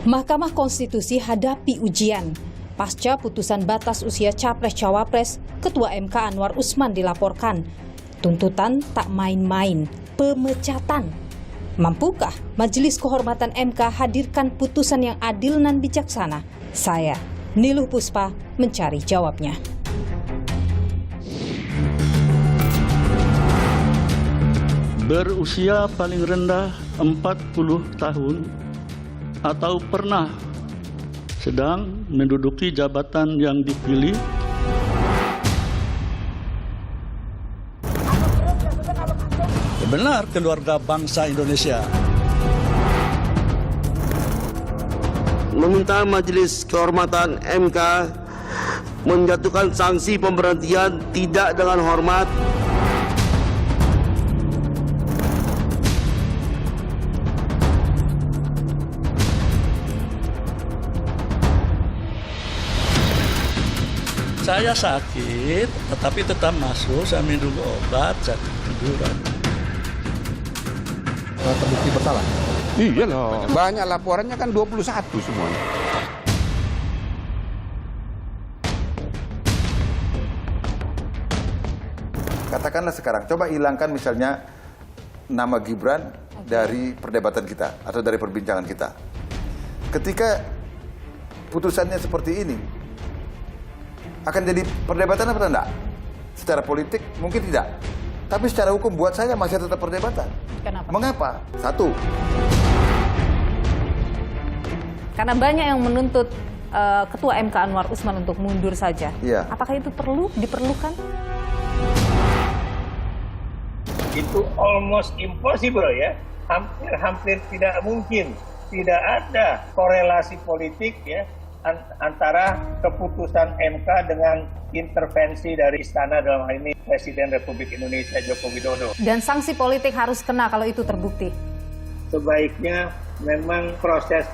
Mahkamah Konstitusi hadapi ujian. Pasca putusan batas usia Capres-Cawapres, Ketua MK Anwar Usman dilaporkan. Tuntutan tak main-main, pemecatan. Mampukah Majelis Kehormatan MK hadirkan putusan yang adil dan bijaksana? Saya, Niluh Puspa, mencari jawabnya. Berusia paling rendah 40 tahun atau pernah sedang menduduki jabatan yang dipilih benar keluarga bangsa Indonesia. Meminta Majelis Kehormatan MK menjatuhkan sanksi pemberhentian tidak dengan hormat. Saya sakit, tetapi tetap masuk, saya minum obat, saya tiduran. Terbukti bersalah? Iya loh, banyak laporannya kan 21 semuanya. Katakanlah sekarang, coba hilangkan misalnya nama Gibran dari perdebatan kita atau dari perbincangan kita. Ketika putusannya seperti ini, akan jadi perdebatan apa enggak? Secara politik mungkin tidak. Tapi secara hukum buat saya masih tetap perdebatan. Kenapa? Mengapa? Satu. Karena banyak yang menuntut Ketua MK Anwar Usman untuk mundur saja. Iya. Apakah itu diperlukan? Itu almost impossible ya. Hampir tidak mungkin. Tidak ada korelasi politik ya antara keputusan MK dengan intervensi dari istana, dalam hal ini Presiden Republik Indonesia Joko Widodo. Dan sanksi politik harus kena kalau itu terbukti. Sebaiknya memang proses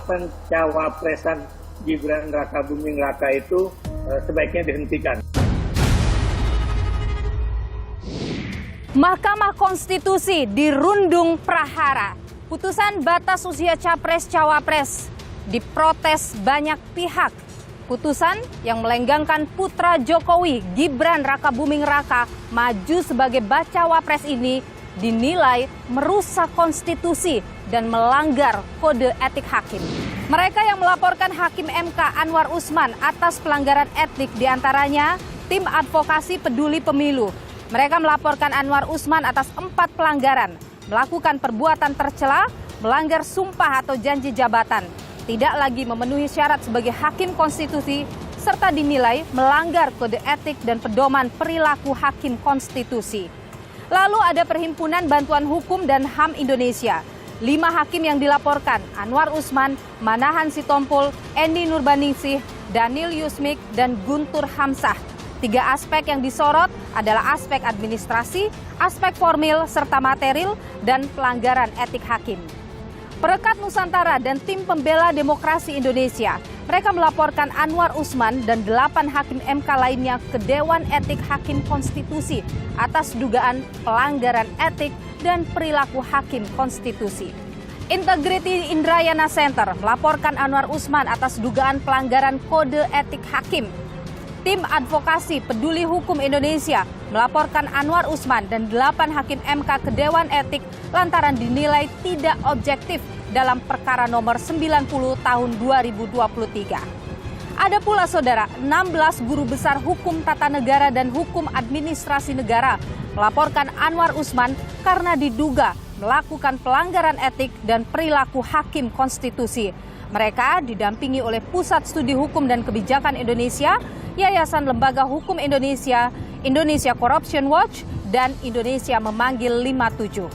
pencawapresan Gibran Rakabuming Raka itu sebaiknya dihentikan. Mahkamah Konstitusi dirundung prahara. Putusan batas usia Capres-Cawapres diprotes banyak pihak. Putusan yang melenggangkan putra Jokowi, Gibran Rakabuming Raka, maju sebagai bacawa pres ini dinilai merusak konstitusi dan melanggar kode etik hakim. Mereka yang melaporkan Hakim MK Anwar Usman atas pelanggaran etik diantaranya tim advokasi peduli pemilu. Mereka melaporkan Anwar Usman atas 4 pelanggaran, melakukan perbuatan tercela, melanggar sumpah atau janji jabatan, tidak lagi memenuhi syarat sebagai hakim konstitusi, serta dinilai melanggar kode etik dan pedoman perilaku hakim konstitusi. Lalu ada Perhimpunan Bantuan Hukum dan HAM Indonesia. 5 hakim yang dilaporkan, Anwar Usman, Manahan Sitompul, Endi Nurbaningsih, Daniel Yusmik, dan Guntur Hamzah. 3 aspek yang disorot adalah aspek administrasi, aspek formil, serta material, dan pelanggaran etik hakim. Perekat Nusantara dan tim pembela demokrasi Indonesia, mereka melaporkan Anwar Usman dan 8 hakim MK lainnya ke Dewan Etik Hakim Konstitusi atas dugaan pelanggaran etik dan perilaku hakim konstitusi. Integrity Indrayana Center melaporkan Anwar Usman atas dugaan pelanggaran kode etik hakim. Tim Advokasi Peduli Hukum Indonesia melaporkan Anwar Usman dan 8 hakim MK ke Dewan Etik lantaran dinilai tidak objektif dalam perkara nomor 90 tahun 2023. Ada pula saudara, 16 guru besar hukum tata negara dan hukum administrasi negara melaporkan Anwar Usman karena diduga melakukan pelanggaran etik dan perilaku hakim konstitusi. Mereka didampingi oleh Pusat Studi Hukum dan Kebijakan Indonesia, Yayasan Lembaga Hukum Indonesia, Indonesia Corruption Watch, dan Indonesia Memanggil 57.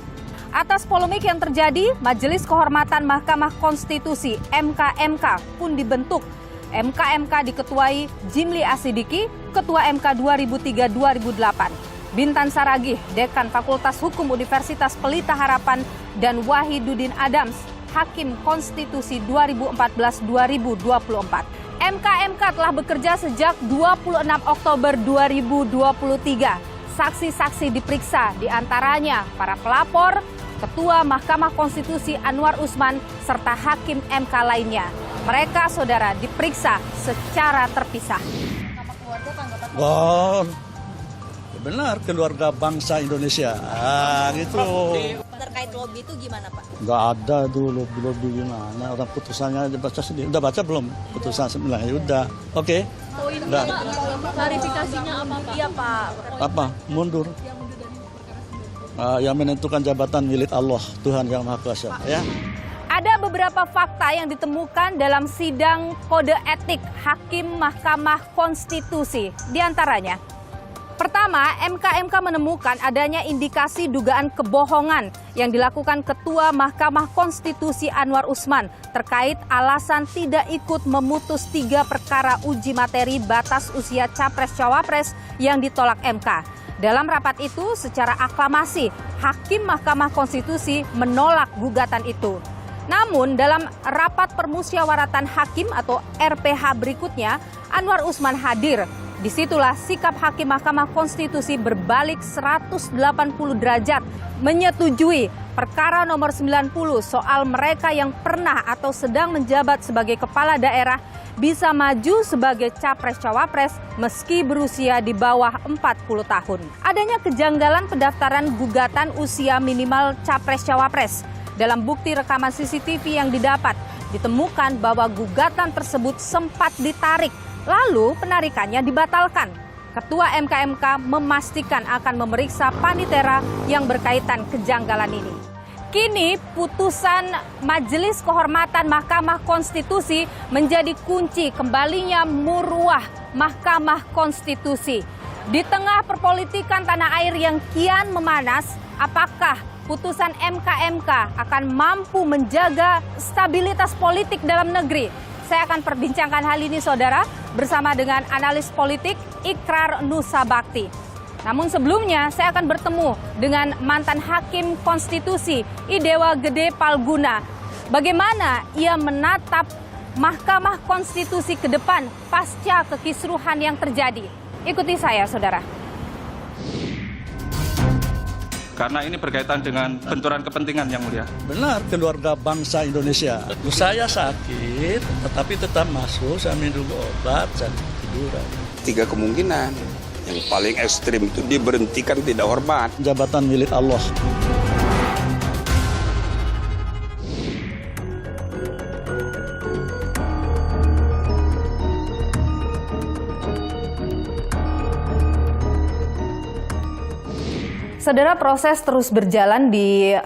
Atas polemik yang terjadi, Majelis Kehormatan Mahkamah Konstitusi (MK-MK) pun dibentuk. MK-MK diketuai Jimli Asidiki, Ketua MK 2003-2008, Bintan Saragih, Dekan Fakultas Hukum Universitas Pelita Harapan, dan Wahiduddin Adams, Hakim Konstitusi 2014-2024. MK-MK telah bekerja sejak 26 Oktober 2023. Saksi-saksi diperiksa, diantaranya para pelapor, Ketua Mahkamah Konstitusi Anwar Usman, serta Hakim MK lainnya. Mereka, saudara, diperiksa secara terpisah. Oh, benar, keluarga bangsa Indonesia. Gitu. Terkait lobby itu gimana, Pak? Nggak ada tuh lobby gimana. Orang putusannya dibaca sendiri. Udah baca belum? Putusan sebelah. Ya udah. Oke. Udah. Klarifikasinya apa, Pak? Iya, Pak. Apa? Mundur. Yang menentukan jabatan milik Allah, Tuhan Yang Maha Kuasa. Ya. Ada beberapa fakta yang ditemukan dalam sidang kode etik Hakim Mahkamah Konstitusi. Di antaranya, pertama, MK menemukan adanya indikasi dugaan kebohongan yang dilakukan Ketua Mahkamah Konstitusi Anwar Usman terkait alasan tidak ikut memutus 3 perkara uji materi batas usia Capres-Cawapres yang ditolak MK. Dalam rapat itu, secara aklamasi, Hakim Mahkamah Konstitusi menolak gugatan itu. Namun, dalam rapat permusyawaratan hakim atau RPH berikutnya, Anwar Usman hadir. Disitulah sikap Hakim Mahkamah Konstitusi berbalik 180 derajat, menyetujui perkara nomor 90 soal mereka yang pernah atau sedang menjabat sebagai kepala daerah bisa maju sebagai capres-cawapres meski berusia di bawah 40 tahun. Adanya kejanggalan pendaftaran gugatan usia minimal capres-cawapres. Dalam bukti rekaman CCTV yang didapat, ditemukan bahwa gugatan tersebut sempat ditarik, lalu penarikannya dibatalkan. Ketua MK memastikan akan memeriksa panitera yang berkaitan kejanggalan ini. Kini putusan Majelis Kehormatan Mahkamah Konstitusi menjadi kunci kembalinya marwah Mahkamah Konstitusi. Di tengah perpolitikan tanah air yang kian memanas, apakah putusan MK akan mampu menjaga stabilitas politik dalam negeri? Saya akan perbincangkan hal ini, saudara, bersama dengan analis politik Ikrar Nusa Bakti. Namun sebelumnya saya akan bertemu dengan mantan Hakim Konstitusi Idewa Gede Palguna. Bagaimana ia menatap Mahkamah Konstitusi ke depan pasca kekisruhan yang terjadi. Ikuti saya, saudara. Karena ini berkaitan dengan benturan kepentingan, Yang Mulia. Benar, keluarga bangsa Indonesia. Saya sakit, tetapi tetap masuk. Saya minum obat, saya tiduran. 3 kemungkinan. Yang paling ekstrim itu diberhentikan tidak hormat. Jabatan milik Allah. Saudara, proses terus berjalan di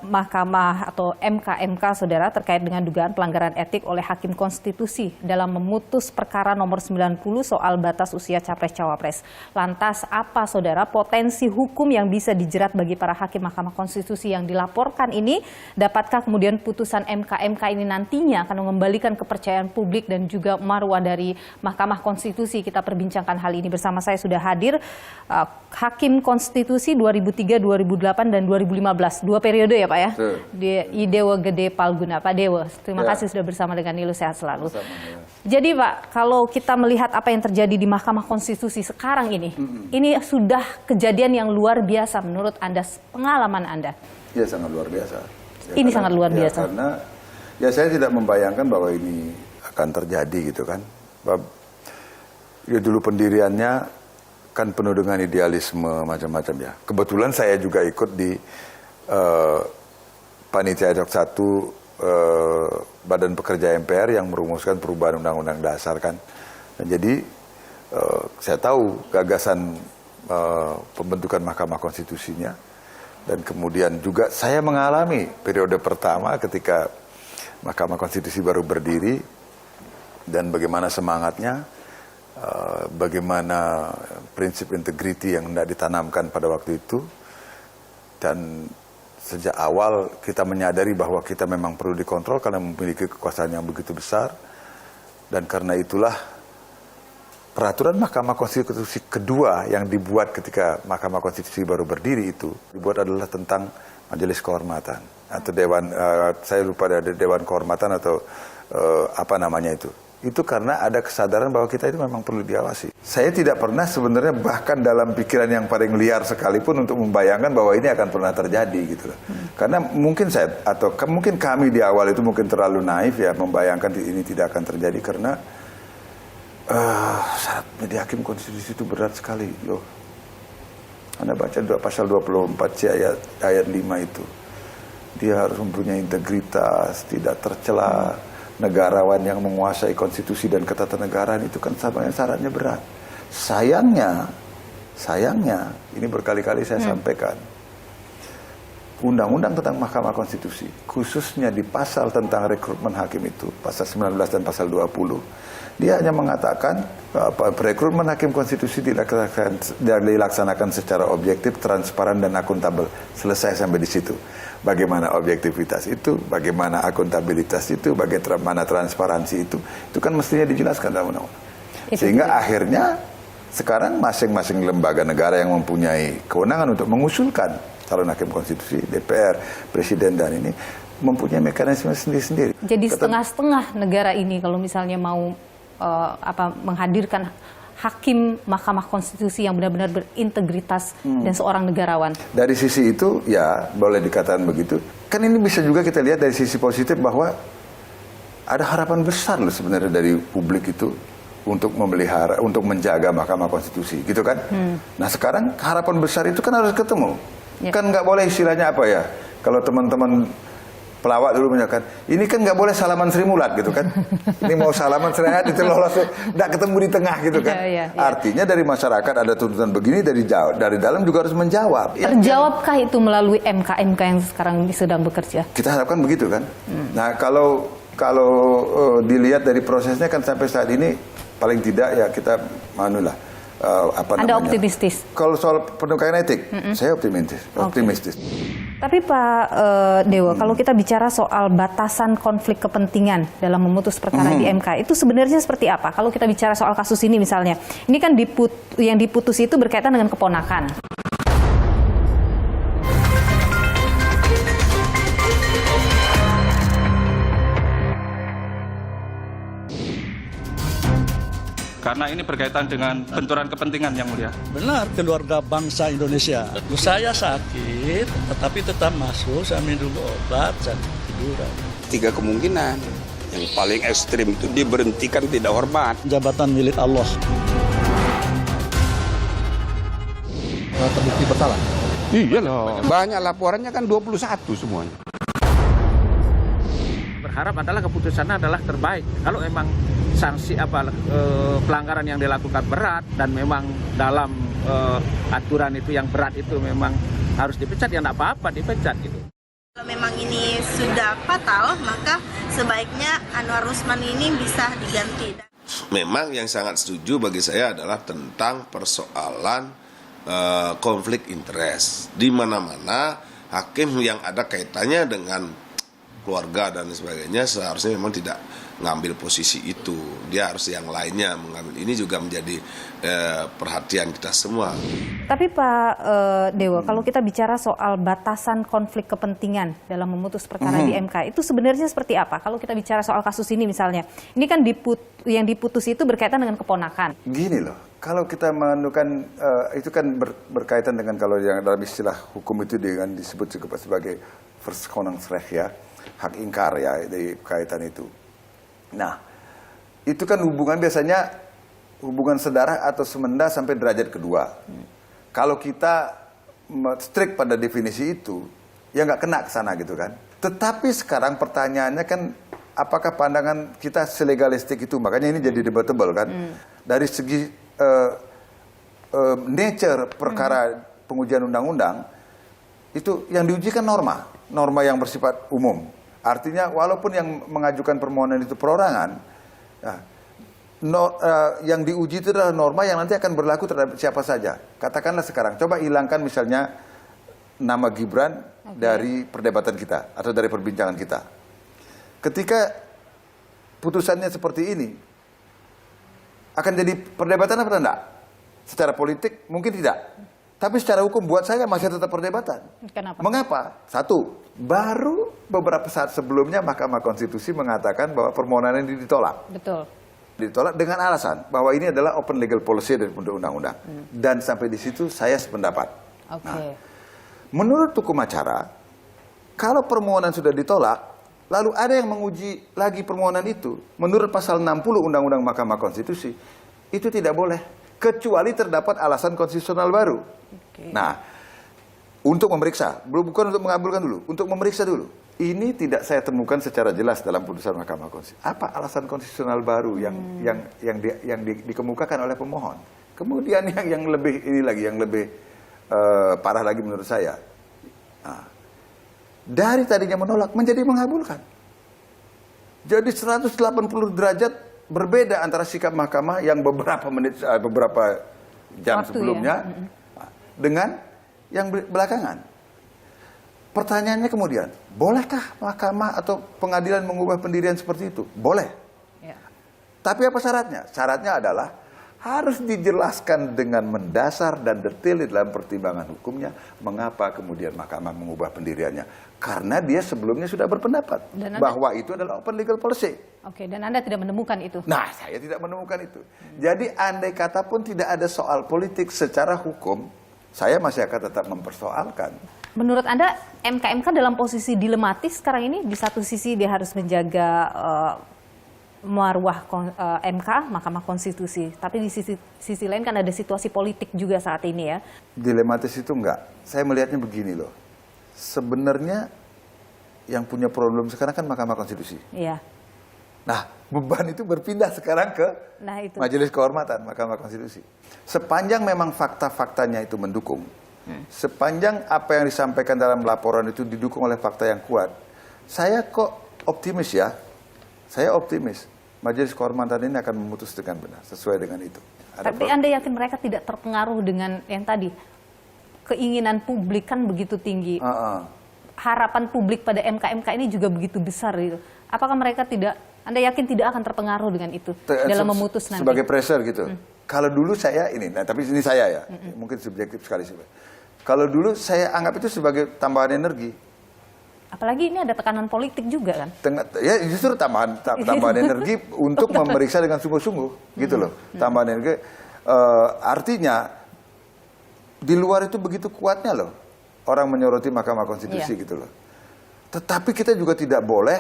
Mahkamah atau MK, saudara, terkait dengan dugaan pelanggaran etik oleh Hakim Konstitusi dalam memutus perkara nomor 90 soal batas usia Capres-Cawapres. Lantas apa, saudara, potensi hukum yang bisa dijerat bagi para Hakim Mahkamah Konstitusi yang dilaporkan ini? Dapatkah kemudian putusan MK ini nantinya akan mengembalikan kepercayaan publik dan juga marwah dari Mahkamah Konstitusi? Kita perbincangkan hal ini bersama saya sudah hadir Hakim Konstitusi 2003, 2008, dan 2015. 2 periode ya Pak ya? Di Idewa Gede Palguna. Pak Dewa, terima kasih sudah bersama dengan Nilu, sehat selalu. Jadi Pak, kalau kita melihat apa yang terjadi di Mahkamah Konstitusi sekarang ini, ini sudah kejadian yang luar biasa menurut Anda, pengalaman Anda? Ya, sangat luar biasa. Ya, ini sangat luar biasa. Karena ya saya tidak membayangkan bahwa ini akan terjadi gitu kan. Ya dulu pendiriannya kan penuh dengan idealisme macam-macam ya. Kebetulan saya juga ikut di Panitia Ad Hoc 1 Badan Pekerja MPR yang merumuskan perubahan Undang-Undang Dasar kan. Dan jadi saya tahu gagasan pembentukan Mahkamah Konstitusinya. Dan kemudian juga saya mengalami periode pertama ketika Mahkamah Konstitusi baru berdiri dan bagaimana semangatnya, bagaimana prinsip integriti yang hendak ditanamkan pada waktu itu. Dan sejak awal kita menyadari bahwa kita memang perlu dikontrol karena memiliki kekuasaan yang begitu besar. Dan karena itulah peraturan Mahkamah Konstitusi kedua yang dibuat ketika Mahkamah Konstitusi baru berdiri itu dibuat adalah tentang Majelis Kehormatan atau Dewan, saya lupa ada Dewan Kehormatan atau apa namanya itu. itu karena ada kesadaran bahwa kita itu memang perlu diawasi. Saya tidak pernah sebenarnya bahkan dalam pikiran yang paling liar sekalipun untuk membayangkan bahwa ini akan pernah terjadi gitu loh. Karena mungkin saya atau mungkin kami di awal itu mungkin terlalu naif ya membayangkan ini tidak akan terjadi karena syarat menjadi hakim konstitusi itu berat sekali loh. Anda baca pasal 24C ayat 5 itu. Dia harus mempunyai integritas, tidak tercela, negarawan yang menguasai konstitusi dan ketatanegaraan itu kan syaratnya berat. Sayangnya, ini berkali-kali saya sampaikan, undang-undang tentang Mahkamah Konstitusi, khususnya di pasal tentang rekrutmen hakim itu, pasal 19 dan pasal 20, dia hanya mengatakan rekrutmen hakim konstitusi dilaksanakan secara objektif, transparan, dan akuntabel. Selesai sampai di situ. Bagaimana objektivitas itu, bagaimana akuntabilitas itu, bagaimana transparansi itu kan mestinya dijelaskan dalam undang-undang. Sehingga akhirnya sekarang masing-masing lembaga negara yang mempunyai kewenangan untuk mengusulkan calon hakim konstitusi, DPR, Presiden, dan ini mempunyai mekanisme sendiri-sendiri. Jadi setengah-setengah negara ini kalau misalnya mau menghadirkan hakim Mahkamah Konstitusi yang benar-benar berintegritas dan seorang negarawan. Dari sisi itu, ya boleh dikatakan begitu. Kan ini bisa juga kita lihat dari sisi positif bahwa ada harapan besar loh sebenarnya dari publik itu untuk memelihara, untuk menjaga Mahkamah Konstitusi, gitu kan? Nah sekarang harapan besar itu kan harus ketemu. Ya. Kan nggak boleh istilahnya apa ya? Kalau teman-teman pelawak dulu menyatakan, ini kan nggak boleh salaman Sri Mulat gitu kan. Ini mau salaman Sri Mulat itu lolos, nggak ketemu di tengah gitu kan. Ya. Artinya dari masyarakat ada tuntutan begini, dari dalam juga harus menjawab. Terjawabkah itu melalui MK yang sekarang sedang bekerja? Kita harapkan begitu kan. Nah kalau dilihat dari prosesnya kan sampai saat ini, paling tidak ya kita manulah. Anda optimistis? Kalau soal penegakan etik, saya optimistis. Tapi Pak Dewa, kalau kita bicara soal batasan konflik kepentingan dalam memutus perkara di MK, itu sebenarnya seperti apa? Kalau kita bicara soal kasus ini misalnya, ini kan yang diputus itu berkaitan dengan keponakan. Karena ini berkaitan dengan benturan kepentingan yang mulia. Benar, keluarga bangsa Indonesia. Saya sakit, tetapi tetap masuk, saya minum obat, saya tiduran. 3 kemungkinan. Yang paling ekstrim itu diberhentikan tidak hormat. Jabatan milik Allah. Terbukti bersalah? Iya loh. Banyak laporannya kan 21 semuanya. Berharap adalah keputusannya adalah terbaik. Kalau memang sanksi pelanggaran yang dilakukan berat dan memang dalam aturan itu yang berat itu memang harus dipecat, ya tidak apa-apa dipecat gitu. Kalau memang ini sudah fatal, maka sebaiknya Anwar Usman ini bisa diganti. Memang yang sangat setuju bagi saya adalah tentang persoalan konflik interest. Di mana-mana hakim yang ada kaitannya dengan keluarga dan sebagainya seharusnya memang tidak ngambil posisi itu. Dia harus yang lainnya mengambil. Ini juga menjadi perhatian kita semua. Tapi Pak Dewa, kalau kita bicara soal batasan konflik kepentingan dalam memutus perkara di MK, itu sebenarnya seperti apa? Kalau kita bicara soal kasus ini misalnya, ini kan yang diputus itu berkaitan dengan keponakan. Gini loh, kalau kita menentukan itu kan berkaitan dengan, kalau yang dalam istilah hukum itu disebut sebagai Verskoningsrecht ya, hak ingkar ya di kaitan itu. Nah, itu kan biasanya hubungan sedarah atau semenda sampai derajat kedua. Kalau kita strict pada definisi itu, ya nggak kena ke sana gitu kan. Tetapi sekarang pertanyaannya kan, apakah pandangan kita selegalistik itu? Makanya ini jadi debatable kan. Dari segi nature perkara pengujian undang-undang, itu yang diuji kan norma yang bersifat umum. Artinya walaupun yang mengajukan permohonan itu perorangan, yang diuji itu adalah norma yang nanti akan berlaku terhadap siapa saja. Katakanlah sekarang, coba hilangkan misalnya nama Gibran dari perdebatan kita atau dari perbincangan kita. Ketika putusannya seperti ini, akan jadi perdebatan apa enggak? Secara politik mungkin tidak. Tapi secara hukum buat saya masih tetap perdebatan. Kenapa? Mengapa? Satu, baru beberapa saat sebelumnya Mahkamah Konstitusi mengatakan bahwa permohonan ini ditolak. Betul. Ditolak dengan alasan bahwa ini adalah open legal policy dari undang-undang. Dan sampai di situ saya sependapat. Oke. Nah, menurut hukum acara, kalau permohonan sudah ditolak, lalu ada yang menguji lagi permohonan itu, menurut pasal 60 Undang-Undang Mahkamah Konstitusi, itu tidak boleh, kecuali terdapat alasan konstitusional baru. Nah, untuk memeriksa, bukan untuk mengabulkan dulu, untuk memeriksa dulu. Ini tidak saya temukan secara jelas dalam putusan Mahkamah Konstitusi. Apa alasan konstitusional baru yang dikemukakan oleh pemohon? Kemudian yang lebih ini lagi, yang lebih parah lagi menurut saya. Nah, dari tadinya menolak menjadi mengabulkan. Jadi 180 derajat berbeda antara sikap mahkamah yang beberapa jam Waktu sebelumnya dengan yang belakangan. Pertanyaannya kemudian, bolehkah mahkamah atau pengadilan mengubah pendirian seperti itu? Boleh. Ya. Tapi apa syaratnya? Syaratnya adalah harus dijelaskan dengan mendasar dan detail di dalam pertimbangan hukumnya mengapa kemudian mahkamah mengubah pendiriannya. Karena dia sebelumnya sudah berpendapat bahwa itu adalah open legal policy. Oke, dan Anda tidak menemukan itu? Nah, saya tidak menemukan itu. Jadi andai kata pun tidak ada soal politik secara hukum, saya masih akan tetap mempersoalkan. Menurut Anda, MK dalam posisi dilematis sekarang ini? Di satu sisi dia harus menjaga marwah MK, Mahkamah Konstitusi. Tapi di sisi lain kan ada situasi politik juga saat ini ya. Dilematis itu enggak. Saya melihatnya begini loh. Sebenarnya yang punya problem sekarang kan Mahkamah Konstitusi. Iya. Nah, beban itu berpindah sekarang ke Majelis Kehormatan Mahkamah Konstitusi. Sepanjang memang fakta-faktanya itu mendukung, sepanjang apa yang disampaikan dalam laporan itu didukung oleh fakta yang kuat, saya kok optimis ya. Saya optimis Majelis Kehormatan ini akan memutus dengan benar, sesuai dengan itu. Tapi Anda yakin mereka tidak terpengaruh dengan yang tadi? Keinginan publik kan begitu tinggi. Harapan publik pada MK ini juga begitu besar gitu. Apakah mereka Anda yakin tidak akan terpengaruh dengan itu dalam memutus nanti? Sebagai pressure gitu. Kalau dulu saya tapi ini saya ya, mungkin subjektif sekali sih. Kalau dulu saya anggap itu sebagai tambahan energi. Apalagi ini ada tekanan politik juga kan? Ya justru tambahan energi untuk memeriksa dengan sungguh-sungguh, gitu loh. Tambahan energi, artinya di luar itu begitu kuatnya loh orang menyoroti Mahkamah Konstitusi gitu loh. Tetapi kita juga tidak boleh,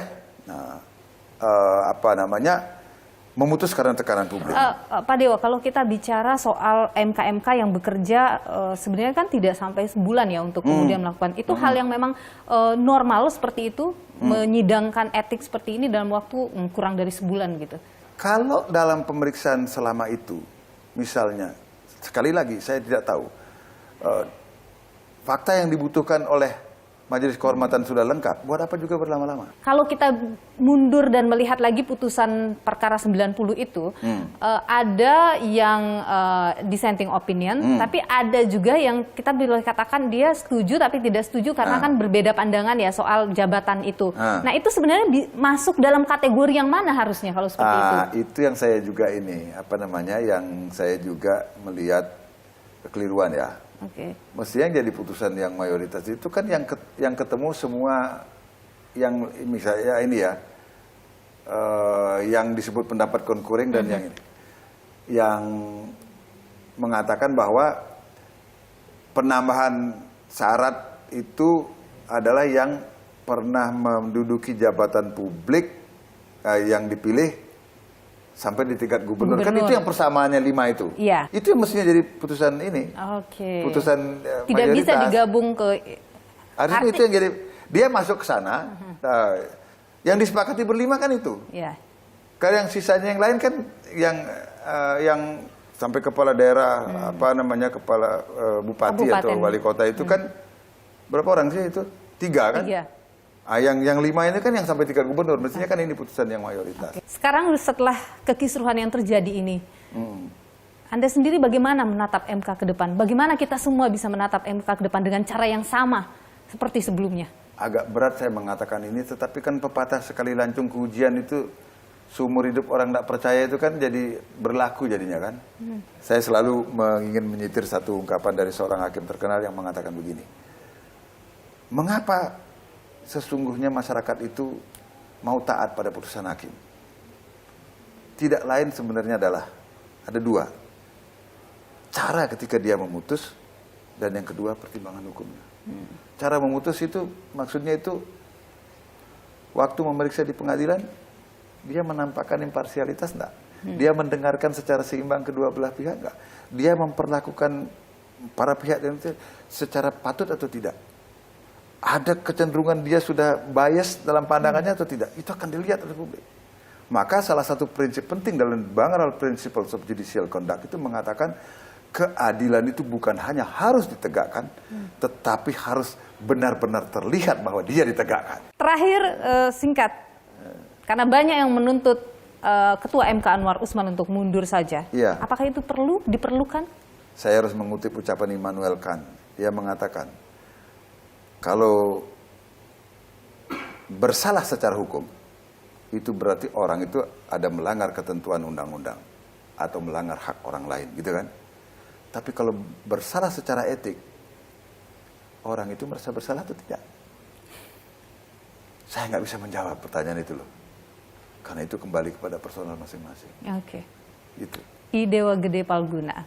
memutus karena tekanan publik. Pak Dewa, kalau kita bicara soal MK yang bekerja sebenarnya kan tidak sampai sebulan ya untuk kemudian melakukan itu, hal yang memang normal seperti itu, menyidangkan etik seperti ini dalam waktu kurang dari sebulan gitu. Kalau dalam pemeriksaan selama itu, misalnya, sekali lagi saya tidak tahu, fakta yang dibutuhkan oleh Majelis Kehormatan sudah lengkap, buat apa juga berlama-lama? Kalau kita mundur dan melihat lagi putusan perkara 90 itu, ada yang dissenting opinion, tapi ada juga yang kita boleh katakan dia setuju tapi tidak setuju karena kan berbeda pandangan ya soal jabatan itu. Nah itu sebenarnya masuk dalam kategori yang mana harusnya kalau seperti itu? Itu yang saya juga yang saya juga melihat kekeliruan ya. Mestinya yang jadi putusan yang mayoritas itu kan yang ketemu semua yang misalnya ini ya, yang disebut pendapat konkuring dan yang mengatakan bahwa penambahan syarat itu adalah yang pernah menduduki jabatan publik yang dipilih sampai di tingkat gubernur. Kan itu yang persamaannya 5 itu. Iya. Itu yang mestinya jadi putusan ini. Putusan tidak mayoritas. Bisa digabung ke... Artinya itu yang jadi... Dia masuk ke sana. Yang disepakati berlima kan itu. Iya. Karena yang sisanya yang lain kan yang sampai kepala daerah, kepala bupati atau wali kota itu kan berapa orang sih itu? 3 kan? 3. Yang 5 ini kan yang sampai tingkat gubernur, mestinya kan ini putusan yang mayoritas. Sekarang setelah kekisruhan yang terjadi ini, Anda sendiri bagaimana menatap MK ke depan? Bagaimana kita semua bisa menatap MK ke depan dengan cara yang sama seperti sebelumnya? Agak berat saya mengatakan ini, tetapi kan pepatah sekali lancung ke ujian itu seumur hidup orang tidak percaya itu kan jadi berlaku jadinya kan. Saya selalu ingin menyitir satu ungkapan dari seorang hakim terkenal yang mengatakan begini. Mengapa sesungguhnya masyarakat itu mau taat pada putusan hakim? tidak lain sebenarnya adalah ada dua. Cara ketika dia memutus dan yang kedua pertimbangan hukumnya. Cara memutus itu maksudnya itu waktu memeriksa di pengadilan dia menampakkan imparsialitas enggak? Dia mendengarkan secara seimbang kedua belah pihak enggak? Dia memperlakukan para pihak secara patut atau tidak? Ada kecenderungan dia sudah bias dalam pandangannya atau tidak? Itu akan dilihat oleh publik. Maka salah satu prinsip penting dalam General Principles of Judicial Conduct itu mengatakan keadilan itu bukan hanya harus ditegakkan, tetapi harus benar-benar terlihat bahwa dia ditegakkan. Terakhir singkat, karena banyak yang menuntut Ketua MK Anwar Usman untuk mundur saja. Ya. Apakah itu diperlukan? Saya harus mengutip ucapan Immanuel Kant. Dia mengatakan, kalau bersalah secara hukum, itu berarti orang itu ada melanggar ketentuan undang-undang atau melanggar hak orang lain, gitu kan? Tapi kalau bersalah secara etik, orang itu merasa bersalah atau tidak? Saya nggak bisa menjawab pertanyaan itu loh, karena itu kembali kepada personal masing-masing. Oke. Gitu. I Dewa Gede Palguna,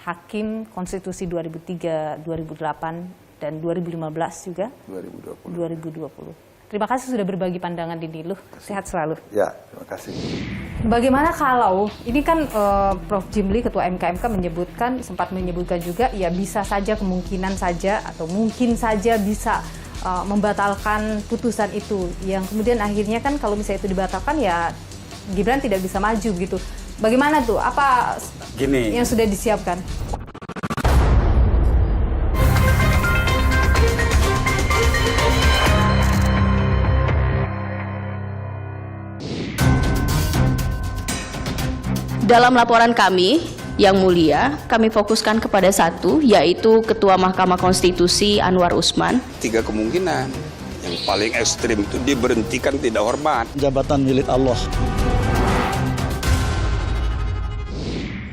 Hakim Konstitusi 2003, 2008, dan 2015 juga. 2020. Terima kasih sudah berbagi pandangan di Niluh. Sehat selalu. Ya, terima kasih. Bagaimana kalau, ini kan Prof. Jimli, Ketua MK sempat menyebutkan juga, ya bisa saja, kemungkinan saja, atau mungkin saja bisa membatalkan putusan itu. Yang kemudian akhirnya kan kalau misalnya itu dibatalkan, ya Gibran tidak bisa maju gitu. Bagaimana tuh? Apa yang sudah disiapkan? Dalam laporan kami, yang mulia, kami fokuskan kepada satu, yaitu Ketua Mahkamah Konstitusi Anwar Usman. 3 kemungkinan. Yang paling ekstrim itu diberhentikan tidak hormat. Jabatan milik Allah.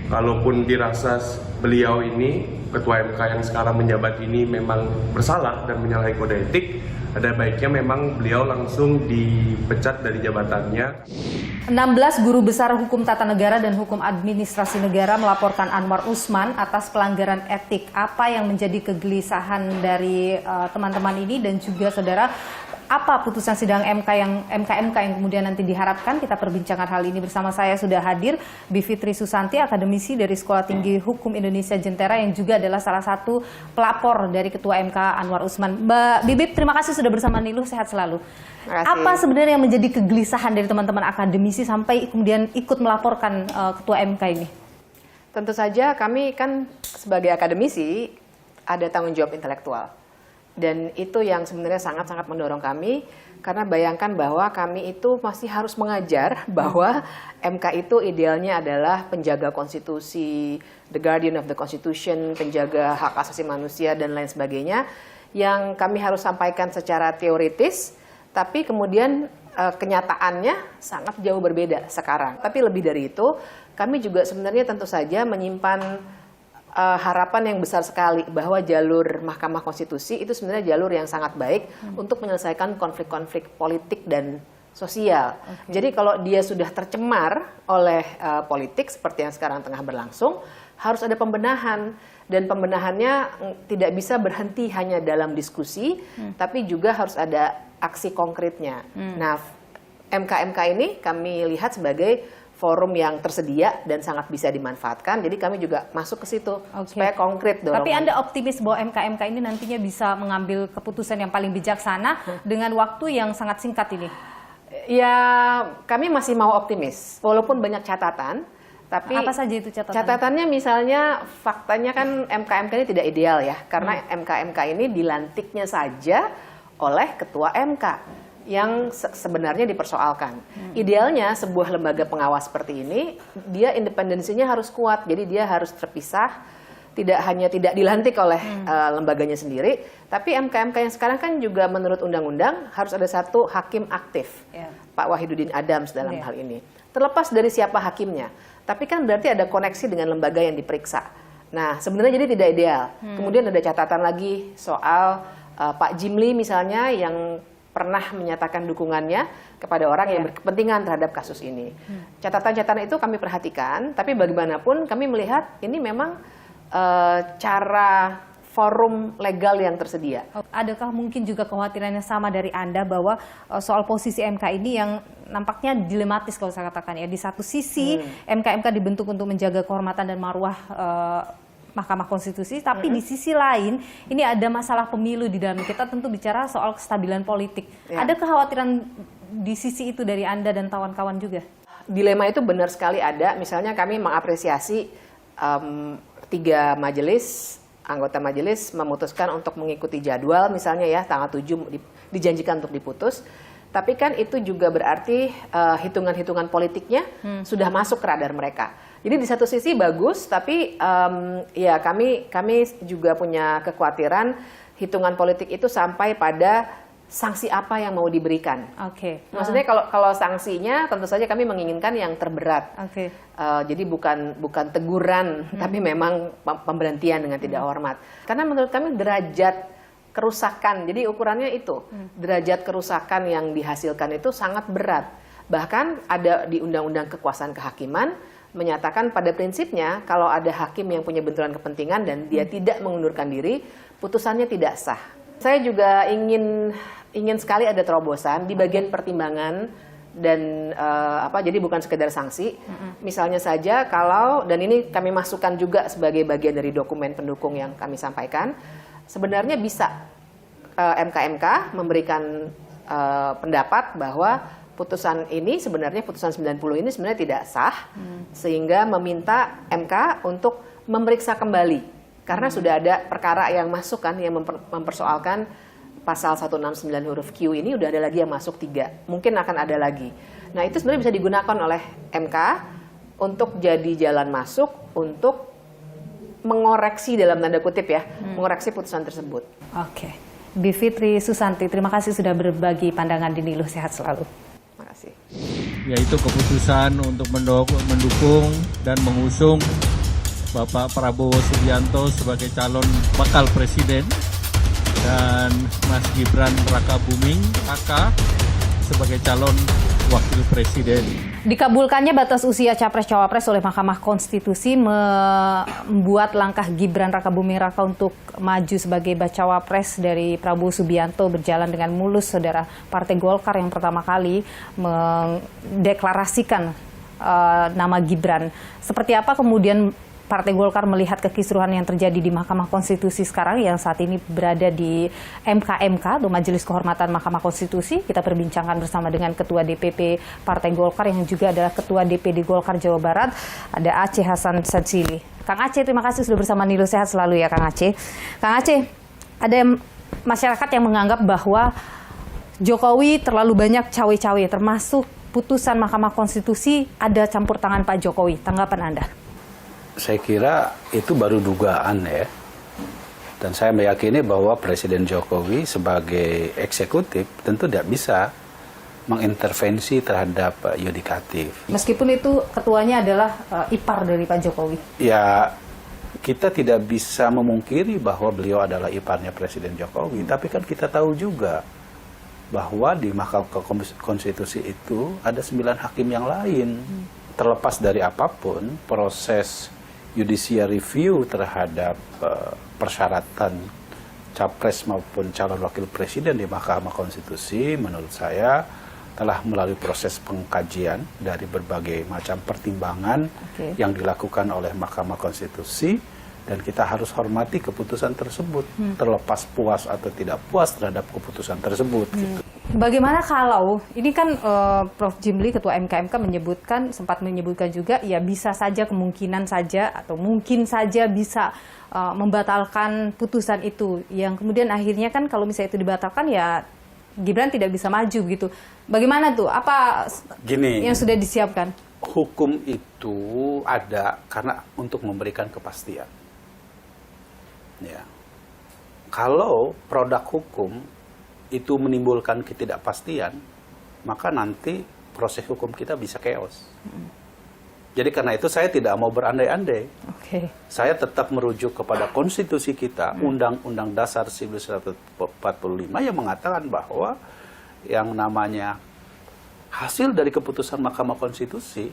Kalaupun dirasa beliau ini, Ketua MK yang sekarang menjabat ini memang bersalah dan menyalahi kode etik, ada baiknya memang beliau langsung dipecat dari jabatannya. 16 guru besar hukum tata negara dan hukum administrasi negara melaporkan Anwar Usman atas pelanggaran etik. Apa yang menjadi kegelisahan dari teman-teman ini dan juga saudara, apa putusan sidang MK yang kemudian nanti diharapkan? Kita perbincangkan hal ini bersama saya sudah hadir Bivitri Susanti, akademisi dari Sekolah Tinggi Hukum Indonesia Jentera yang juga adalah salah satu pelapor dari Ketua MK Anwar Usman. Mbak Bibip, terima kasih sudah bersama Niluh, sehat selalu. Apa sebenarnya yang menjadi kegelisahan dari teman-teman akademisi sampai kemudian ikut melaporkan Ketua MK ini? Tentu saja kami kan sebagai akademisi ada tanggung jawab intelektual. Dan itu yang sebenarnya sangat-sangat mendorong kami, karena bayangkan bahwa kami itu masih harus mengajar bahwa MK itu idealnya adalah penjaga konstitusi, the guardian of the constitution, penjaga hak asasi manusia dan lain sebagainya, yang kami harus sampaikan secara teoritis, tapi kemudian kenyataannya sangat jauh berbeda sekarang. Tapi lebih dari itu, kami juga sebenarnya tentu saja menyimpan harapan yang besar sekali bahwa jalur Mahkamah Konstitusi itu sebenarnya jalur yang sangat baik untuk menyelesaikan konflik-konflik politik dan sosial. Jadi kalau dia sudah tercemar oleh politik seperti yang sekarang tengah berlangsung, harus ada pembenahan. Dan pembenahannya tidak bisa berhenti hanya dalam diskusi, tapi juga harus ada aksi konkretnya. Nah, MK-MK ini kami lihat sebagai forum yang tersedia dan sangat bisa dimanfaatkan. Jadi kami juga masuk ke situ supaya konkret dorongan. Tapi Anda optimis bahwa MK-MK ini nantinya bisa mengambil keputusan yang paling bijaksana dengan waktu yang sangat singkat ini? Ya, kami masih mau optimis, walaupun banyak catatan. Tapi apa saja itu catatannya? Catatannya misalnya faktanya kan MK-MK ini tidak ideal ya, karena MK-MK ini dilantiknya saja oleh Ketua MK yang sebenarnya dipersoalkan. Idealnya sebuah lembaga pengawas seperti ini, dia independensinya harus kuat, jadi dia harus terpisah, tidak hanya tidak dilantik oleh lembaganya sendiri, tapi MK-MK yang sekarang kan juga menurut undang-undang harus ada satu hakim aktif, Pak Wahidudin Adams dalam hal ini. Terlepas dari siapa hakimnya, tapi kan berarti ada koneksi dengan lembaga yang diperiksa. Nah, sebenarnya jadi tidak ideal. Kemudian ada catatan lagi soal Pak Jimli misalnya yang pernah menyatakan dukungannya kepada orang yang berkepentingan terhadap kasus ini. Catatan-catatan itu kami perhatikan, tapi bagaimanapun kami melihat ini memang cara forum legal yang tersedia. Adakah mungkin juga kekhawatirannya sama dari Anda bahwa soal posisi MK ini yang nampaknya dilematis kalau saya katakan ya. Di satu sisi MK dibentuk untuk menjaga kehormatan dan marwah Mahkamah Konstitusi, tapi di sisi lain ini ada masalah pemilu di dalam, kita tentu bicara soal kestabilan politik. Ada kekhawatiran di sisi itu dari Anda dan kawan-kawan juga? Dilema itu benar sekali ada. Misalnya kami mengapresiasi 3 majelis, anggota majelis memutuskan untuk mengikuti jadwal, misalnya ya tanggal 7 dijanjikan untuk diputus. Tapi kan itu juga berarti hitungan-hitungan politiknya sudah masuk ke radar mereka. Jadi di satu sisi bagus, tapi ya kami juga punya kekhawatiran hitungan politik itu sampai pada sanksi apa yang mau diberikan. Maksudnya kalau sanksinya tentu saja kami menginginkan yang terberat. Jadi bukan teguran, tapi memang pemberhentian dengan tidak hormat. Karena menurut kami derajat kerusakan, jadi ukurannya itu derajat kerusakan yang dihasilkan itu sangat berat. Bahkan ada di Undang-Undang Kekuasaan Kehakiman menyatakan pada prinsipnya kalau ada hakim yang punya benturan kepentingan dan dia tidak mengundurkan diri, putusannya tidak sah. Saya juga ingin sekali ada terobosan di bagian pertimbangan dan jadi bukan sekedar sanksi. Misalnya saja kalau, dan ini kami masukkan juga sebagai bagian dari dokumen pendukung yang kami sampaikan, sebenarnya bisa MK memberikan pendapat bahwa putusan ini sebenarnya, putusan 90 ini sebenarnya tidak sah, sehingga meminta MK untuk memeriksa kembali. Karena sudah ada perkara yang masuk kan, yang mempersoalkan pasal 169 huruf Q ini, udah ada lagi yang masuk 3. Mungkin akan ada lagi. Nah itu sebenarnya bisa digunakan oleh MK untuk jadi jalan masuk untuk mengoreksi dalam tanda kutip ya, mengoreksi putusan tersebut. Bivitri Susanti, terima kasih sudah berbagi pandangan di Niluh, sehat selalu. Terima kasih. Yaitu keputusan untuk mendukung dan mengusung Bapak Prabowo Subianto sebagai calon bakal presiden dan Mas Gibran Rakabuming Raka sebagai calon wakil presiden. Dikabulkannya batas usia Capres-Cawapres oleh Mahkamah Konstitusi membuat langkah Gibran Rakabuming Raka untuk maju sebagai bacawa pres dari Prabowo Subianto berjalan dengan mulus. Saudara, Partai Golkar yang pertama kali mendeklarasikan nama Gibran. Seperti apa kemudian Partai Golkar melihat kekisruhan yang terjadi di Mahkamah Konstitusi sekarang yang saat ini berada di MKMK atau Majelis Kehormatan Mahkamah Konstitusi? Kita perbincangkan bersama dengan Ketua DPP Partai Golkar yang juga adalah Ketua DPD Golkar Jawa Barat, ada Aceh Hasan Sadzili. Kang Aceh, terima kasih sudah bersama Niluh, sehat selalu ya Kang Aceh. Kang Aceh, ada masyarakat yang menganggap bahwa Jokowi terlalu banyak cawe-cawe, termasuk putusan Mahkamah Konstitusi ada campur tangan Pak Jokowi. Tanggapan Anda? Saya kira itu baru dugaan ya. Dan saya meyakini bahwa Presiden Jokowi sebagai eksekutif tentu tidak bisa mengintervensi terhadap yudikatif. Meskipun itu ketuanya adalah ipar dari Pak Jokowi. Ya, kita tidak bisa memungkiri bahwa beliau adalah iparnya Presiden Jokowi. Tapi kan kita tahu juga bahwa di Mahkamah Konstitusi itu ada 9 hakim yang lain. Terlepas dari apapun, proses judicial review terhadap persyaratan capres maupun calon wakil presiden di Mahkamah Konstitusi menurut saya telah melalui proses pengkajian dari berbagai macam pertimbangan yang dilakukan oleh Mahkamah Konstitusi, dan kita harus hormati keputusan tersebut terlepas puas atau tidak puas terhadap keputusan tersebut. Gitu. Bagaimana kalau, ini kan Prof. Jimli, Ketua MKMK sempat menyebutkan juga, ya bisa saja, kemungkinan saja, atau mungkin saja bisa membatalkan putusan itu. Yang kemudian akhirnya kan kalau misalnya itu dibatalkan, ya Gibran tidak bisa maju gitu. Bagaimana tuh? Apa yang sudah disiapkan? Hukum itu ada karena untuk memberikan kepastian. Ya. Kalau produk hukum itu menimbulkan ketidakpastian, maka nanti proses hukum kita bisa chaos. Jadi karena itu saya tidak mau berandai-andai. Saya tetap merujuk kepada konstitusi kita, Undang-Undang Dasar 1945 yang mengatakan bahwa yang namanya hasil dari keputusan Mahkamah Konstitusi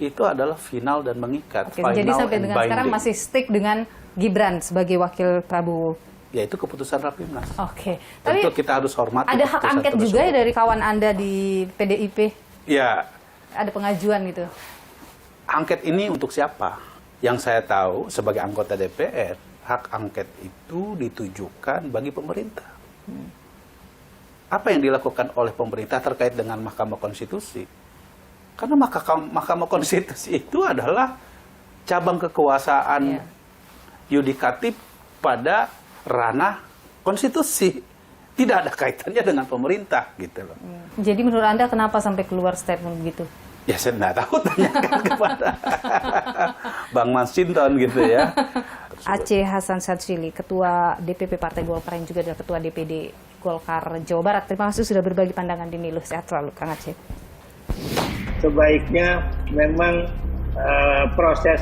itu adalah final dan mengikat. Jadi sampai dengan sekarang masih stick dengan Gibran sebagai wakil Prabowo. Ya itu keputusan Rapimnas. Tapi tentu kita harus hormati. Ada hak angket juga ya dari kawan Anda di PDIP? Ya. Ada pengajuan gitu. Angket ini untuk siapa? Yang saya tahu sebagai anggota DPR, hak angket itu ditujukan bagi pemerintah. Apa yang dilakukan oleh pemerintah terkait dengan Mahkamah Konstitusi? Karena Mahkamah Konstitusi itu adalah cabang kekuasaan yudikatif pada ranah konstitusi. Tidak ada kaitannya dengan pemerintah gitu loh. Jadi menurut Anda kenapa sampai keluar statement begitu? Ya saya nggak tahu, tanyakan kepada Bang Masinton gitu ya. Aceh Hasan Sadzili, Ketua DPP Partai Golkar yang juga adalah Ketua DPD Golkar Jawa Barat. Terima kasih sudah berbagi pandangan di Niluh. Sehat selalu, Kang Aceh. Sebaiknya memang proses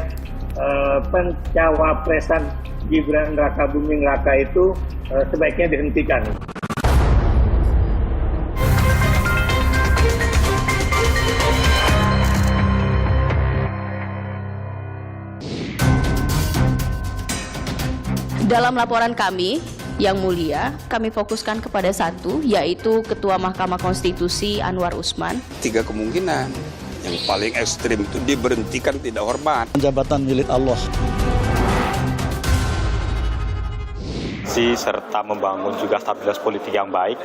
pencawapresan Gibran Raka Buming Raka itu sebaiknya dihentikan. Dalam laporan kami, yang mulia, kami fokuskan kepada satu, yaitu Ketua Mahkamah Konstitusi Anwar Usman. 3 kemungkinan. Yang paling ekstrim itu diberhentikan tidak hormat. Jabatan milik Allah. Serta membangun juga stabilitas politik yang baik,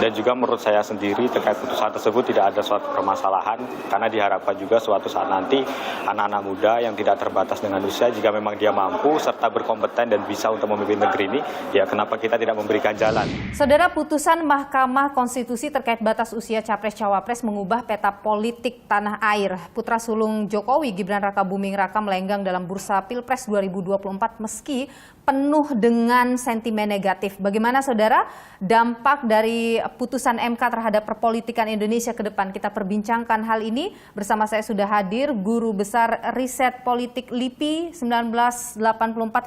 dan juga menurut saya sendiri terkait putusan tersebut tidak ada suatu permasalahan, karena diharapkan juga suatu saat nanti anak-anak muda yang tidak terbatas dengan usia, jika memang dia mampu serta berkompeten dan bisa untuk memimpin negeri ini, ya kenapa kita tidak memberikan jalan. Saudara, putusan Mahkamah Konstitusi terkait batas usia Capres-Cawapres mengubah peta politik tanah air. Putra sulung Jokowi, Gibran Raka Buming Raka, melenggang dalam bursa Pilpres 2024 meski penuh dengan sentimen negatif. Bagaimana saudara dampak dari putusan MK terhadap perpolitikan Indonesia ke depan? Kita perbincangkan hal ini. Bersama saya sudah hadir Guru Besar Riset Politik LIPI 1984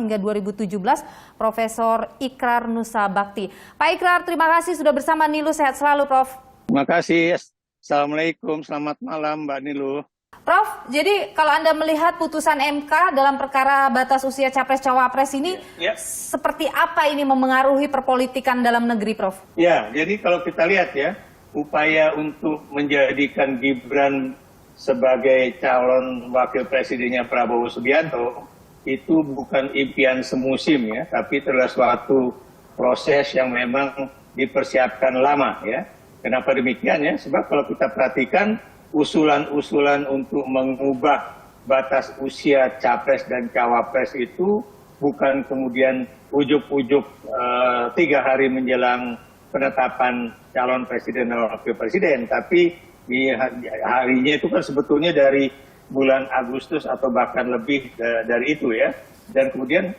hingga 2017, Profesor Ikrar Nusa Bakti. Pak Ikrar, terima kasih sudah bersama Niluh. Sehat selalu, Prof. Terima kasih. Assalamualaikum, selamat malam Mbak Niluh. Prof, jadi kalau Anda melihat putusan MK dalam perkara batas usia Capres-Cawapres ini, seperti apa ini memengaruhi perpolitikan dalam negeri, Prof? Ya, jadi kalau kita lihat ya, upaya untuk menjadikan Gibran sebagai calon wakil presidennya Prabowo Subianto itu bukan impian semusim ya, tapi itu adalah suatu proses yang memang dipersiapkan lama ya. Kenapa demikian ya? Sebab kalau kita perhatikan usulan-usulan untuk mengubah batas usia Capres dan Cawapres itu bukan kemudian ujuk-ujuk 3 hari menjelang penetapan calon presiden dan wakil presiden, tapi di harinya itu kan sebetulnya dari bulan Agustus atau bahkan lebih dari itu ya. Dan kemudian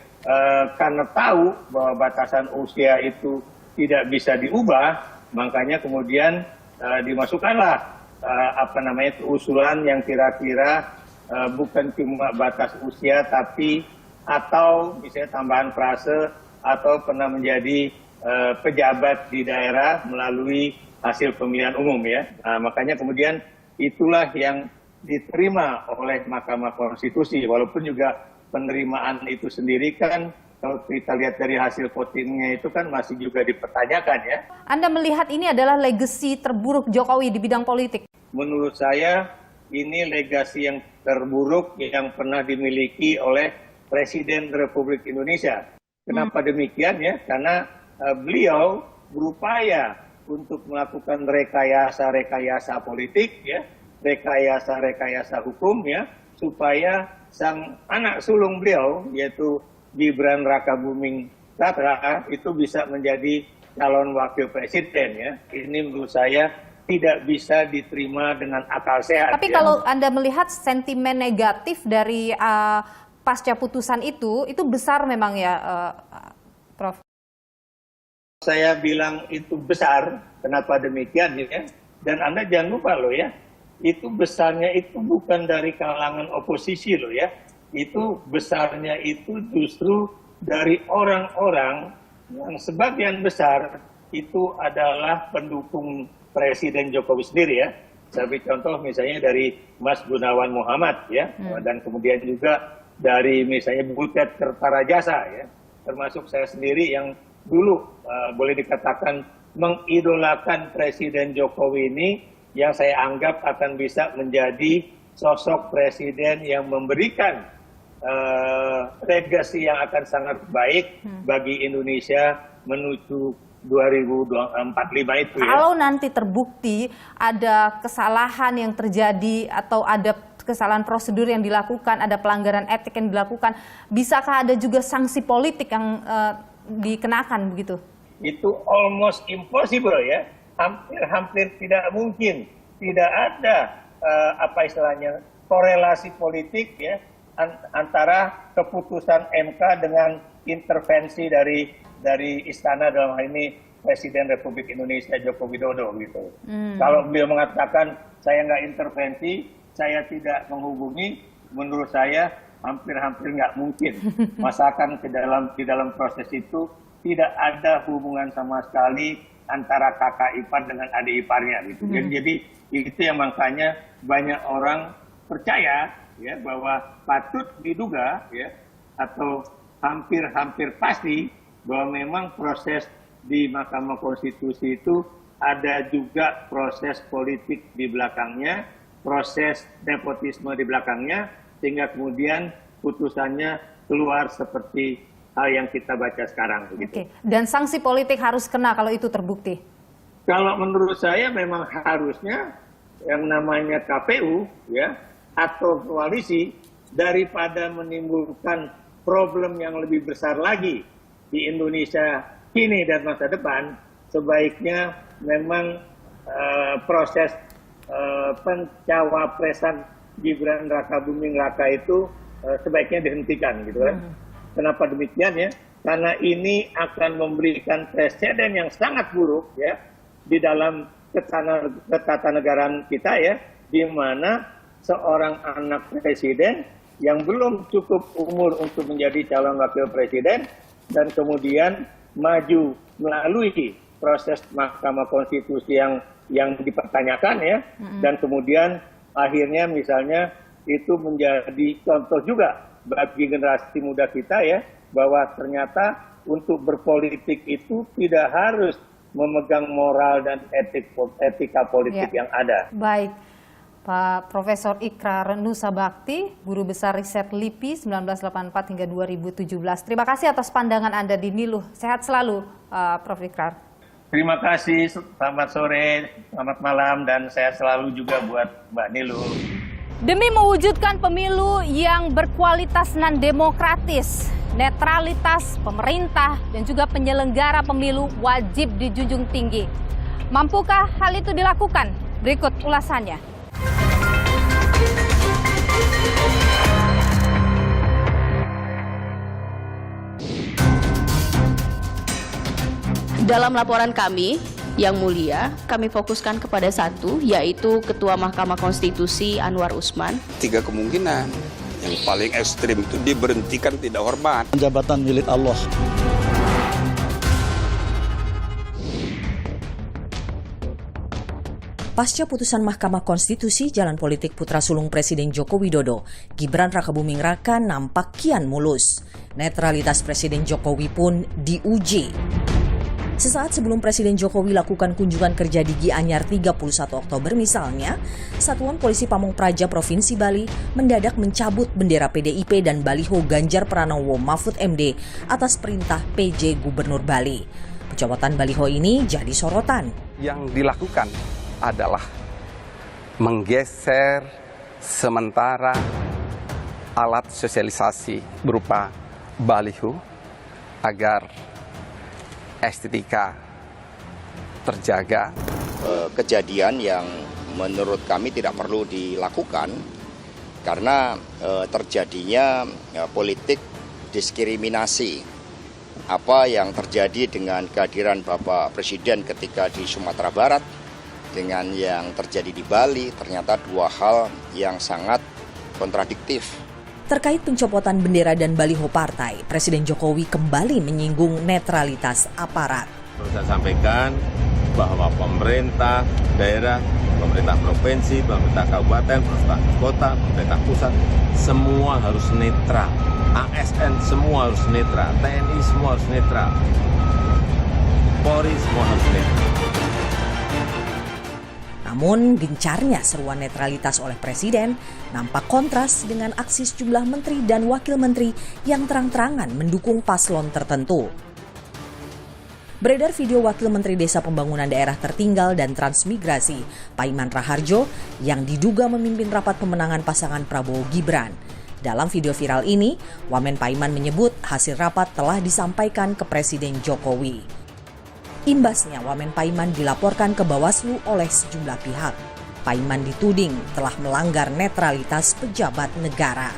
karena tahu bahwa batasan usia itu tidak bisa diubah, makanya kemudian dimasukkanlah usulan yang kira-kira bukan cuma batas usia tapi atau misalnya tambahan frase atau pernah menjadi pejabat di daerah melalui hasil pemilihan umum ya. Makanya kemudian itulah yang diterima oleh Mahkamah Konstitusi, walaupun juga penerimaan itu sendiri kan kalau kita lihat dari hasil votingnya itu kan masih juga dipertanyakan ya. Anda melihat ini adalah legasi terburuk Jokowi di bidang politik? Menurut saya ini legasi yang terburuk yang pernah dimiliki oleh Presiden Republik Indonesia. Kenapa demikian ya? Karena beliau berupaya untuk melakukan rekayasa-rekayasa politik ya, rekayasa-rekayasa hukum ya, supaya sang anak sulung beliau yaitu Gibran Raka Buming Raka itu bisa menjadi calon wakil presiden ya. Ini menurut saya tidak bisa diterima dengan akal sehat. Tapi ya. kalau Anda melihat sentimen negatif dari pasca putusan itu besar memang ya, Prof? Saya bilang itu besar. Kenapa demikian ya? Dan Anda jangan lupa loh ya, itu besarnya itu bukan dari kalangan oposisi loh ya. Itu besarnya itu justru dari orang-orang yang sebagian besar itu adalah pendukung Presiden Jokowi sendiri ya. Saya beri contoh misalnya dari Mas Gunawan Muhammad ya, dan kemudian juga dari misalnya Butet Kertarajasa ya, termasuk saya sendiri yang dulu boleh dikatakan mengidolakan Presiden Jokowi ini, yang saya anggap akan bisa menjadi sosok presiden yang memberikan legasi yang akan sangat baik bagi Indonesia menuju 2045 itu ya. Kalau nanti terbukti ada kesalahan yang terjadi atau ada kesalahan prosedur yang dilakukan, ada pelanggaran etik yang dilakukan, bisakah ada juga sanksi politik yang dikenakan begitu? Itu almost impossible ya, hampir tidak mungkin, tidak ada apa istilahnya korelasi politik ya antara keputusan MK dengan intervensi dari istana, dalam hal ini Presiden Republik Indonesia Joko Widodo gitu. Kalau beliau mengatakan saya nggak intervensi, saya tidak menghubungi, menurut saya hampir nggak mungkin. Masakan di dalam proses itu tidak ada hubungan sama sekali antara kakak ipar dengan adik iparnya gitu. Jadi itu yang makanya banyak orang percaya ya bahwa patut diduga ya atau hampir pasti bahwa memang proses di Mahkamah Konstitusi itu ada juga proses politik di belakangnya, proses nepotisme di belakangnya, sehingga kemudian putusannya keluar seperti hal yang kita baca sekarang. Begitu. Oke. Dan sanksi politik harus kena kalau itu terbukti? Kalau menurut saya memang harusnya yang namanya KPU ya atau koalisi, daripada menimbulkan problem yang lebih besar lagi di Indonesia kini dan masa depan, sebaiknya memang proses pencawapresan Gibran Rakabuming Raka itu sebaiknya dihentikan gitu kan. Kenapa demikian ya? Karena ini akan memberikan presiden yang sangat buruk ya di dalam ketatanegaraan kita ya, di mana seorang anak presiden yang belum cukup umur untuk menjadi calon wakil presiden dan kemudian maju melalui proses Mahkamah Konstitusi yang dipertanyakan ya, dan kemudian akhirnya misalnya itu menjadi contoh juga bagi generasi muda kita ya, bahwa ternyata untuk berpolitik itu tidak harus memegang moral dan etika politik yang ada. Baik, Pak Profesor Ikrar Nusa Bakti, Guru Besar Riset LIPI 1984 hingga 2017. Terima kasih atas pandangan Anda di Niluh. Sehat selalu, Prof. Ikrar. Terima kasih, selamat sore, selamat malam, dan sehat selalu juga buat Mbak Niluh. Demi mewujudkan pemilu yang berkualitas dan demokratis, netralitas pemerintah dan juga penyelenggara pemilu wajib dijunjung tinggi. Mampukah hal itu dilakukan? Berikut ulasannya. Dalam laporan kami yang mulia, kami fokuskan kepada satu, yaitu Ketua Mahkamah Konstitusi Anwar Usman. 3 kemungkinan. Yang paling ekstrim itu diberhentikan tidak hormat. Jabatan milik Allah. Pasca putusan Mahkamah Konstitusi, jalan politik putra sulung Presiden Joko Widodo, Gibran Rakabuming Raka nampak kian mulus. Netralitas Presiden Jokowi pun diuji. Sesaat sebelum Presiden Jokowi lakukan kunjungan kerja di Gianyar 31 Oktober misalnya, Satuan Polisi Pamong Praja Provinsi Bali mendadak mencabut bendera PDIP dan baliho Ganjar Pranowo Mahfud MD atas perintah PJ Gubernur Bali. Pencopotan baliho ini jadi sorotan. Yang dilakukan adalah menggeser sementara alat sosialisasi berupa baliho agar estetika terjaga. Kejadian yang menurut kami tidak perlu dilakukan karena terjadinya politik diskriminasi. Apa yang terjadi dengan kehadiran Bapak Presiden ketika di Sumatera Barat dengan yang terjadi di Bali ternyata dua hal yang sangat kontradiktif. Terkait pencopotan bendera dan baliho partai, Presiden Jokowi kembali menyinggung netralitas aparat. Perlu saya sampaikan bahwa pemerintah daerah, pemerintah provinsi, pemerintah kabupaten, pemerintah kota, pemerintah pusat, semua harus netral. ASN semua harus netral, TNI semua harus netral, Polri semua harus netral. Namun, gencarnya seruan netralitas oleh Presiden nampak kontras dengan aksi sejumlah menteri dan wakil menteri yang terang-terangan mendukung paslon tertentu. Beredar video Wakil Menteri Desa Pembangunan Daerah Tertinggal dan Transmigrasi, Paiman Raharjo, yang diduga memimpin rapat pemenangan pasangan Prabowo Gibran. Dalam video viral ini, Wamen Paiman menyebut hasil rapat telah disampaikan ke Presiden Jokowi. Imbasnya, Wamen Paiman dilaporkan ke Bawaslu oleh sejumlah pihak. Paiman dituding telah melanggar netralitas pejabat negara.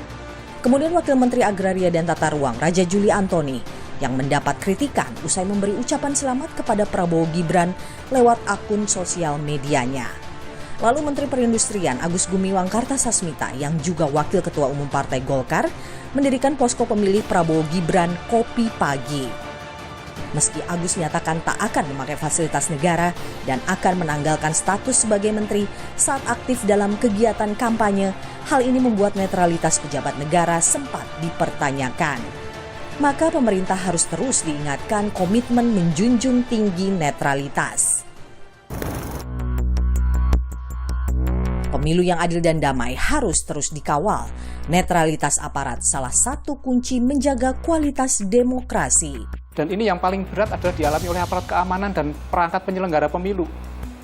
Kemudian Wakil Menteri Agraria dan Tata Ruang Raja Juli Antoni yang mendapat kritikan usai memberi ucapan selamat kepada Prabowo Gibran lewat akun sosial medianya. Lalu Menteri Perindustrian Agus Gumiwang Kartasasmita yang juga Wakil Ketua Umum Partai Golkar mendirikan posko pemilih Prabowo Gibran Kopi Pagi. Meski Agus nyatakan tak akan memakai fasilitas negara dan akan menanggalkan status sebagai menteri saat aktif dalam kegiatan kampanye, hal ini membuat netralitas pejabat negara sempat dipertanyakan. Maka pemerintah harus terus diingatkan komitmen menjunjung tinggi netralitas. Pemilu yang adil dan damai harus terus dikawal. Netralitas aparat salah satu kunci menjaga kualitas demokrasi. Dan ini yang paling berat adalah dialami oleh aparat keamanan dan perangkat penyelenggara pemilu.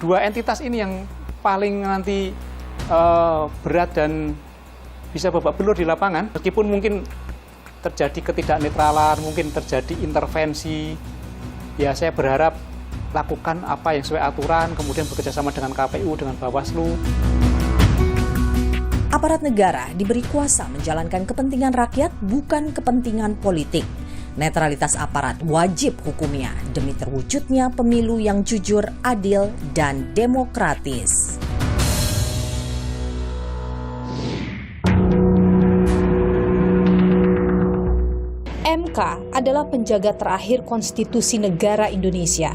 Dua entitas ini yang paling nanti berat dan bisa babak belur di lapangan. Meskipun mungkin terjadi ketidaknetralan, mungkin terjadi intervensi, ya saya berharap lakukan apa yang sesuai aturan, kemudian bekerjasama dengan KPU, dengan Bawaslu. Aparat negara diberi kuasa menjalankan kepentingan rakyat, bukan kepentingan politik. Netralitas aparat wajib hukumnya demi terwujudnya pemilu yang jujur, adil, dan demokratis. MK adalah penjaga terakhir konstitusi negara Indonesia.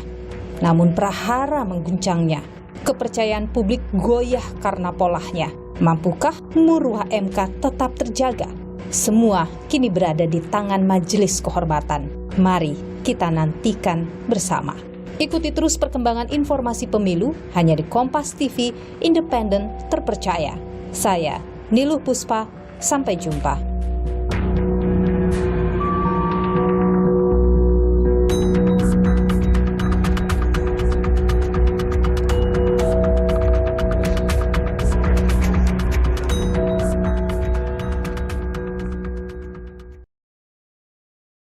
Namun prahara mengguncangnya. Kepercayaan publik goyah karena polahnya. Mampukah muruah MK tetap terjaga? Semua kini berada di tangan Majelis Kehormatan. Mari kita nantikan bersama. Ikuti terus perkembangan informasi pemilu hanya di Kompas TV, independen, terpercaya. Saya, Niluh Puspa, sampai jumpa.